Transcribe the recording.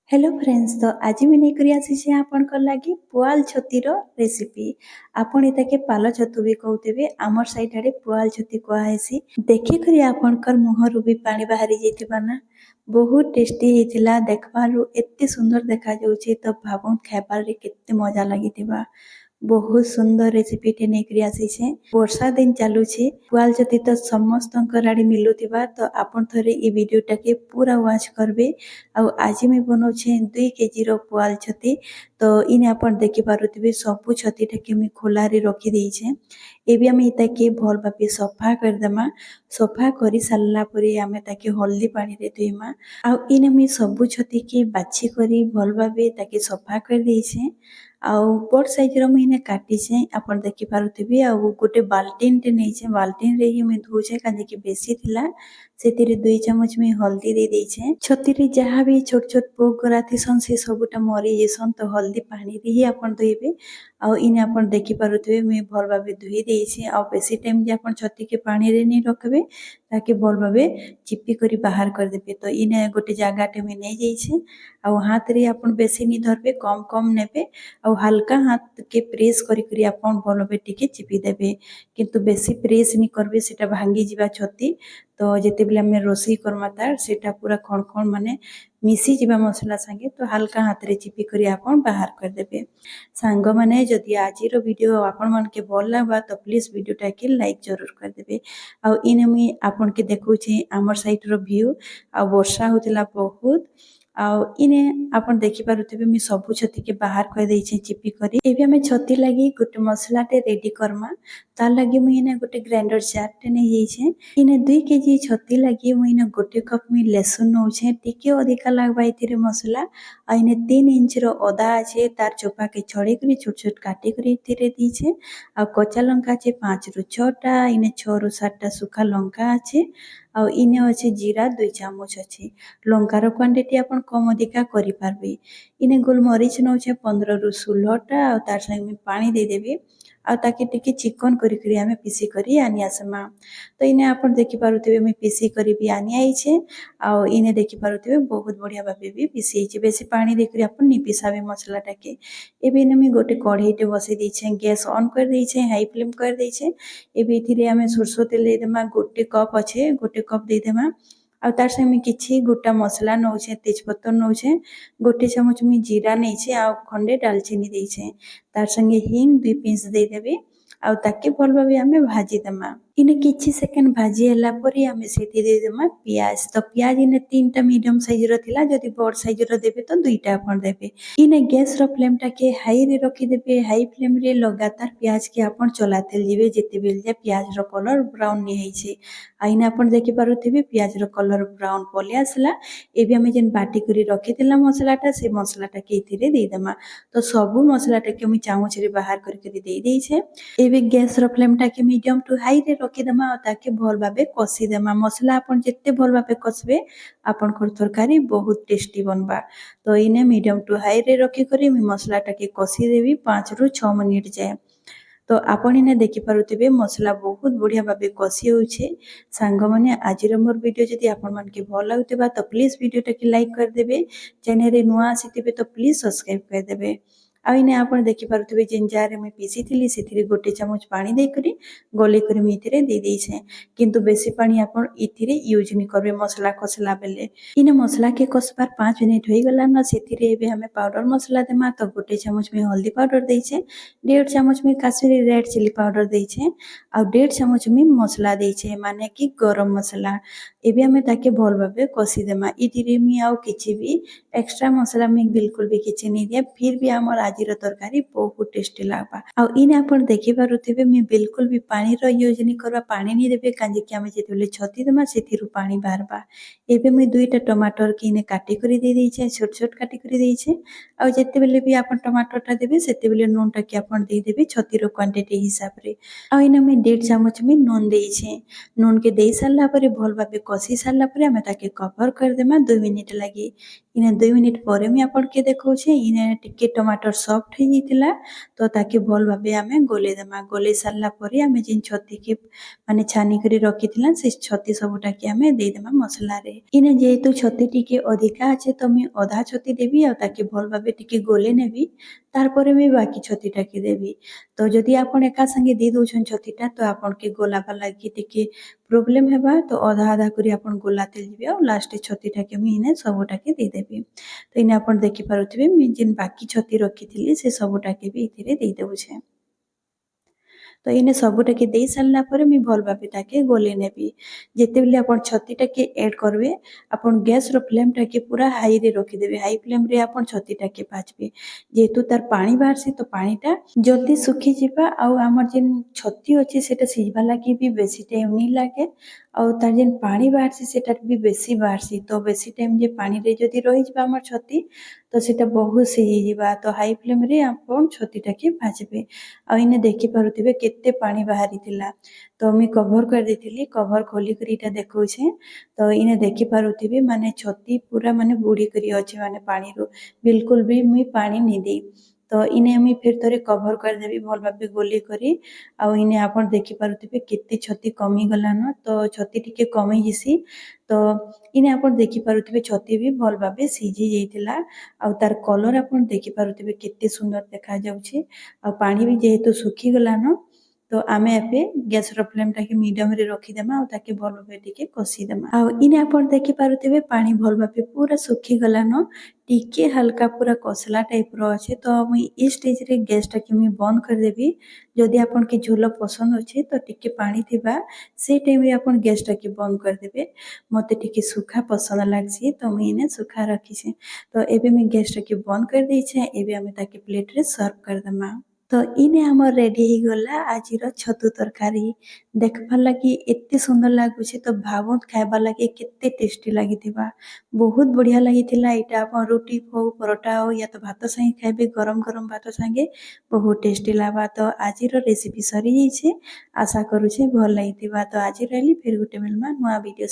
Hello friends, तो आज मैं नहीं करी आसी आपनकर लागी पुआल छतीर रेसिपी। आपन इताके पाल छतु भी कहते आमर साइड आड़े पुआल छती कहसी। देखि करी आपनकर मुहरु भी पानी बाहरी जाइतिबा ना। बहुत टेस्टी हेतिला, देखबारु एत्ते सुंदर देखा जाउछि तो भाबुन खाइबार रे केत्ते मजा लागितिबा। बहुत सुंदर रेसिपी टे नेकरी आसीछे। वर्षा दिन चालुछे, पुआल छती तो समस्तंकर आड़े मिलुतिबा, तो आपन थरे ई वीडियोटा के पूरा वॉच करबे। आ आज मैं बनाऊे 2 केजी रो पुआल छती। तो इने आपन देखि पारुथिबे सबु छतीटा के मैं खोलारे रखी देइछे। एबे आमे इताके भल भाबे सफा करदेमा। सफा करी सारला परे आमे ताके हल्दी पानी रे धोइमा। आ इने मैं सबु छती के बाछि करी भल भाबे ताके सफा कर देइछे। आउ बड़ साइज रो मैं इने काटिछे, आपन देखि पारुथिबे। आ गोटे बाल्टीन टे नेइछे, बाल्टीन रे ही मैं धोछे काजे कि बेसी थिला। सेतिरे 2 चमच में हल्दी दे देइछे। छतीरे जहाँ भी छोट छोट पोक गरा थिसन से सबुटा मरी जेसन, तो हल्दी पानी रे ही आपन धोइबे। आ इने आपन देखि पारुथिबे मैं भल भाबे धोई देइछे। आ बेसी टाइम जे आपन छती के पानी रे नै रखबे ताके भल भाबे चिपी करी बाहर कर देबे। तो इने गोटे जगाटे में नै जाइछे। आ हाथ रे आपन बेसी नि धरबे, कम कम नेबे। आ हल्का हाथ के प्रेस करी करी आपन भल भाबे टिके चिपी देबे। किंतु बेसी प्रेस नि करबे, सेटा भांगी जिबा छती। तो जेते बेले हमें रोसई करमा तार सेटा पूरा खण खण माने मिसी जिबा मसला संगे। तो हल्का हाथ रे चिपी करी आपन बाहर कर देबे। सांग माने जदि आजिरो वीडियो आपन मन के भल लागबा तो प्लीज वीडियोटा के लाइक जरूर कर देबे। आ इने मुई आपन के देखौछि हमर साइड रो व्यू। आ वर्षा होतिला बहुत। आ इने आपन देखि पारुथिबे मैं सबु छती के बाहर कर देइछे चिपी करी। एबे हमें छती लागी गोटे मसला टे रेडी करमा। तार लागी मुई इने गोटे ग्राइंडर जार टे नै जाइछे। इने 2 केजी छती लागी मुई इने गोटे कप में लहसुन नौछे, टिके अधिका लागबा इथिरे मसला। आ इने 3 इंच रो अदा আছে, तार चोपा के छड़े करी छोट छोट काटी करी इथिरे दीछे। आ कच्चा लंका আছে 5 रु 6 टा, इने 6 रु 7 टा सुखा लंका আছে। आ इने আছে जीरा 2 चामच আছে। लंकार क्वांटिटी आपन कम अधिका करि पारबे। इने गोलमरीच नौछे 15 रु 16 टा। आ तार संग में पानी दे देबे। आ ताके टिके चिकन करी करी हमें पीसी करी आनी आसमा। तो इने आपन देखि पारुथिबे मैं पीसी करी भी आनी आइछे। आ इने देखि पारुथिबे बहुत बढ़िया भाबे भी पीसी आइछे। बेसी पानी दे करी आपन नि पिसाबे मसलाटा के। एबे इने मैं गोटे कढ़ाई टे बसई देइछे, गैस ऑन कर देइछे, हाई फ्लेम कर देइछे। एबे इथिरे हमें सरसो तेल दे देमा, गोटे कप अछि, गोटे कप दे देमा। आ तार संग में किछि गोटा मसला नौछे, तेजपत्तर नौछे, गोटे चमच में जीरा नेइछे। आ खंडे दालचीनी देइछे। तार संगे हिंग 2 पिंच दे देबे। आ ताके भल भाबे हमें भाजी देमा। इने किछि सेकंड भाजी हला परे हमें सेति दे देमा प्याज। तो प्याज इने 3 टा मीडियम साइज रो थिला, जदि बड़ साइज रो देबे तो 2 टा आपन देबे। इने गैस रो फ्लेम टा के हाई रे रखी देबे। हाई फ्लेम रे लगातार प्याज के आपन चलातेल जिबे जेते बेल जे प्याज रो कलर ब्राउन नि हेइछे। आ इने आपन देखि पारुथिबे प्याज रो कलर ब्राउन पले आसला। एबे हमें जेन बाटी करी रखिथिला मसलाटा, से मसलाटा के इथिरे दे देमा। तो सबु मसलाटा के मुई चामच रे बाहर करी दे देइछे। एबे गैस रो फ्लेम टा के मीडियम टू हाई रे रखी देमा। आ ताके भल भाबे कसी देमा। मसला आपन जेते भल भाबे कसबे आपन कर तरकारी बहुत टेस्टी बनबा। तो इने मीडियम टू हाई रे रखी करी मुई मसलाटा के कसी देबी 5 रु 6 मिनिट जाए। तो आपन इने देखि पारुथिबे मसला बहुत बढ़िया भाबे कसी होउछे। सांग माने आजिर मोर वीडियो जदि आपन मन के भल लागुतिबा तो प्लीज वीडियोटा के लाइक कर देबे। चैनल रे नुआ आसीथिबे तो प्लीज सब्सक्राइब कर देबे। आ इने आपन देखि पारुथिबे जेन जार रे मैं पीसी थिली सेथिरे गोटे चमच पानी दे करी गले करी मैं इथिरे दे देइछे। किंतु बेसी पानी आपन इथिरे यूज नि करबे मसला कसला बेले। इने मसला के कसबार 5 मिनिट होई गला न, सेथिरे एबे हमें पाउडर मसला देमा। तो गोटे चमच में हल्दी पाउडर देइछे, 1.5 चमच में काश्मीरी रेड चिली पाउडर देइछे। आ 1.5 चमच में मसला देइछे, माने कि गरम मसला। एबे हमें ताके भल भाबे कसी देमा। इथिरे मी आउ किछि भी एक्स्ट्रा मसला में बिल्कुल भी किछि नि दिया, फिर भी हमर आजिर तरकारी बहुत टेस्टी लागबा। आ इने आपन देखि पारुथिबे मैं बिल्कुल भी पानी रो यूज नि करबा, पानी नि देबे काजे कि हमें जेते बेले छती देमा सेथिरु पानी बाहरबा। एबे मैं 2 टा टमाटर के इने काटी करी दे देइछे, छोट छोट काटी करी देइछे। आ जेते बेले भी आपन टमाटर टा देबे सेते बेले नून टा के आपन दे देबे छतीर क्वांटिटी हिसाब रे। आ इने मैं 1.5 चमच में नून देइछे। नून के देई सारला परे भल भाबे कसी सारला परे हमें ताके कवर कर देमा 2 मिनिट लागी। इने 2 मिनिट परे मैं आपन के देखौछे। इने टिके टमाटर ସଫ୍ଟ ହେଇଯାଇଥିଲା। ତ ତାକେ ଭଲ ଭାବେ ଆମେ ଗୋଲେଇ ଦେମା। ଗୋଲେଇ ସାରିଲା ପରେ ଆମେ ଯେନ୍ ଛତିକି ମାନେ ଛାନିକରି ରଖିଥିଲା ସେ ଛତି ସବୁଟାକେ ଆମେ ଦେଇଦେମା ମସଲାରେ। ଇନେ ଯେହେତୁ ଛତି ଟିକେ ଅଧିକା ଅଛି ତ ମୁଇଁ ଅଧା ଛତି ଦେବି ଆଉ ତାକେ ଭଲ ଭାବେ ଟିକେ ଗୋଲେଇ ନେବି। ତାରପରେ ମୁଇଁ ବାକି ଛତିଟାକେ ଦେବି। ତ ଯଦି ଆପଣ ଏକା ସାଙ୍ଗେ ଦେଇ ଦଉଛନ୍ ଛତିଟା ତ ଆପଣକେ ଗୋଲାବା ଲାଗି ଟିକେ ପ୍ରୋବ୍ଲେମ ହେବା। ତ ଅଧା ଅଧା କରି ଆପଣ ଗୋଲାତେ ଯିବେ ଆଉ ଲାଷ୍ଟ ଛତିଟାକେ ମୁଇଁ ଇନେ ସବୁଟାକେ ଦେଇଦେବି। ତ ଇନେ ଆପଣ ଦେଖିପାରୁଥିବେ ମୁଇଁ ଯେନ୍ ବାକି ଛତି ରଖିଥିଲି ସେ ସବୁଟାକେ ବି ଏଥିରେ ଦେଇ ଦଉଛେ। ତ ଇନେ ସବୁଟାକେ ଦେଇ ସାରିଲା ପରେ ମୁଇଁ ଭଲ ଭାବେ ତାକେ ଗୋଲେଇ ନେବି। ଯେତେବେଲେ ଆପଣ ଛତିଟାକେ ଏଡ୍ କରିବେ ଆପଣ ଗ୍ୟାସର ଫ୍ଲେମ୍ଟାକେ ପୁରା ହାଇରେ ରଖିଦେବେ। ହାଇ ଫ୍ଲେମ୍ରେ ଆପଣ ଛତିଟାକେ ଭାଜବେ। ଯେହେତୁ ତାର ପାଣି ବାହାରସି ତ ପାଣିଟା ଜଲ୍ଦି ଶୁଖିଯିବା ଆଉ ଆମର ଯେନ୍ ଛତି ଅଛି ସେଟା ସିଝବା ଲାଗି ବି ବେଶୀ ଟାଇମ୍ ନି ଲାଗେ। ଆଉ ତାର ଯେନ୍ ପାଣି ବାହାରସି ସେଟା ବି ବେଶୀ ବାହାରସି। ତ ବେଶୀ ଟାଇମ୍ ଯେ ପାଣିରେ ଯଦି ରହିଯିବା ଆମର ଛତି ତ ସେଟା ବହୁତ ସିଝିଯିବା। ତ ହାଇ ଫ୍ଲେମ୍ରେ ଆପଣ ଛତିଟାକେ ଭାଜବେ। ଆଉ ଇନେ ଦେଖିପାରୁଥିବେ କେତେ ପାଣି ବାହାରିଥିଲା। ତ ମୁଇଁ କଭର କରିଦେଇଥିଲି। କଭର ଖୋଲିକରି ଇଟା ଦେଖଉଛେ। ତ ଇନେ ଦେଖିପାରୁଥିବେ ମାନେ ଛତି ପୁରା ମାନେ ବୁଡିକରି ଅଛେ ମାନେ ପାଣିରୁ ବିଲକୁଲ ବି ମୁଇଁ ପାଣି ନି ଦେଇ। ତ ଇନେ ମୁଇଁ ଫେର ଥରେ କଭର କରିଦେବି ଭଲ ଭାବେ ଗୋଲେଇ କରି। ଆଉ ଇନେ ଆପଣ ଦେଖିପାରୁଥିବେ କେତେ ଛତି କମିଗଲାନ। ତ ଛତି ଟିକେ କମି ଯିସି। ତ ଇନେ ଆପଣ ଦେଖିପାରୁଥିବେ ଛତି ବି ଭଲ ଭାବେ ସିଝି ଯାଇଥିଲା। ଆଉ ତାର କଲର ଆପଣ ଦେଖିପାରୁଥିବେ କେତେ ସୁନ୍ଦର ଦେଖା ଯାଉଛି। ଆଉ ପାଣି ବି ଯେହେତୁ ଶୁଖିଗଲାନ ତ ଆମେ ଏବେ ଗ୍ୟାସର ଫ୍ଲେମ୍ଟାକେ ମିଡ଼ିୟମରେ ରଖିଦେମା ଆଉ ତାକେ ଭଲ ଭାବେ ଟିକେ କଷିଦେମା। ଆଉ ଇନେ ଆପଣ ଦେଖିପାରୁଥିବେ ପାଣି ଭଲ ଭାବେ ପୁରା ଶୁଖିଗଲାନ। ଟିକେ ହାଲକା ପୁରା କଷଲା ଟାଇପର ଅଛେ। ତ ମୁଇଁ ଇ ଷ୍ଟେଜରେ ଗ୍ୟାସଟାକେ ମୁଇଁ ବନ୍ଦ କରିଦେବି। ଯଦି ଆପଣକେ ଝୋଲ ପସନ୍ଦ ଅଛେ ତ ଟିକେ ପାଣି ଥିବା ସେ ଟାଇମରେ ଆପଣ ଗ୍ୟାସଟାକେ ବନ୍ଦ କରିଦେବେ। ମତେ ଟିକେ ସୁଖା ପସନ୍ଦ ଲାଗ୍ସି ତ ମୁଇଁ ଇନେ ସୁଖା ରଖିଛେ। ତ ଏବେ ମୁଇଁ ଗ୍ୟାସଟାକେ ବନ୍ଦ କରିଦେଇଛେ। ଏବେ ଆମେ ତାକେ ପ୍ଲେଟରେ ସର୍ଭ କରିଦେମା। ତ ଇନେ ଆମର ରେଡି ହେଇଗଲା ଆଜିର ଛତୁ ତରକାରୀ। ଦେଖବାର୍ ଲାଗି ଏତେ ସୁନ୍ଦର ଲାଗୁଛି ତ ଭାବୁନ୍ ଖାଇବାର୍ ଲାଗି କେତେ ଟେଷ୍ଟି ଲାଗିଥିବା। ବହୁତ ବଢିଆ ଲାଗିଥିଲା। ଏଇଟା ଆପଣ ରୁଟି ହଉ ପରଟା ହଉ ୟା ତ ଭାତ ସାଙ୍ଗେ ଖାଇବେ ଗରମ ଗରମ ଭାତ ସାଙ୍ଗେ ବହୁତ ଟେଷ୍ଟି ଲାଗବା। ତ ଆଜିର ରେସିପି ସରିଯାଇଛେ। ଆଶା କରୁଛେ ଭଲ ଲାଗିଥିବା। ତ ଆଜି ରହିଲି ଫେର ଗୋଟେ ମିଲମା ନୂଆ ଭିडिଓ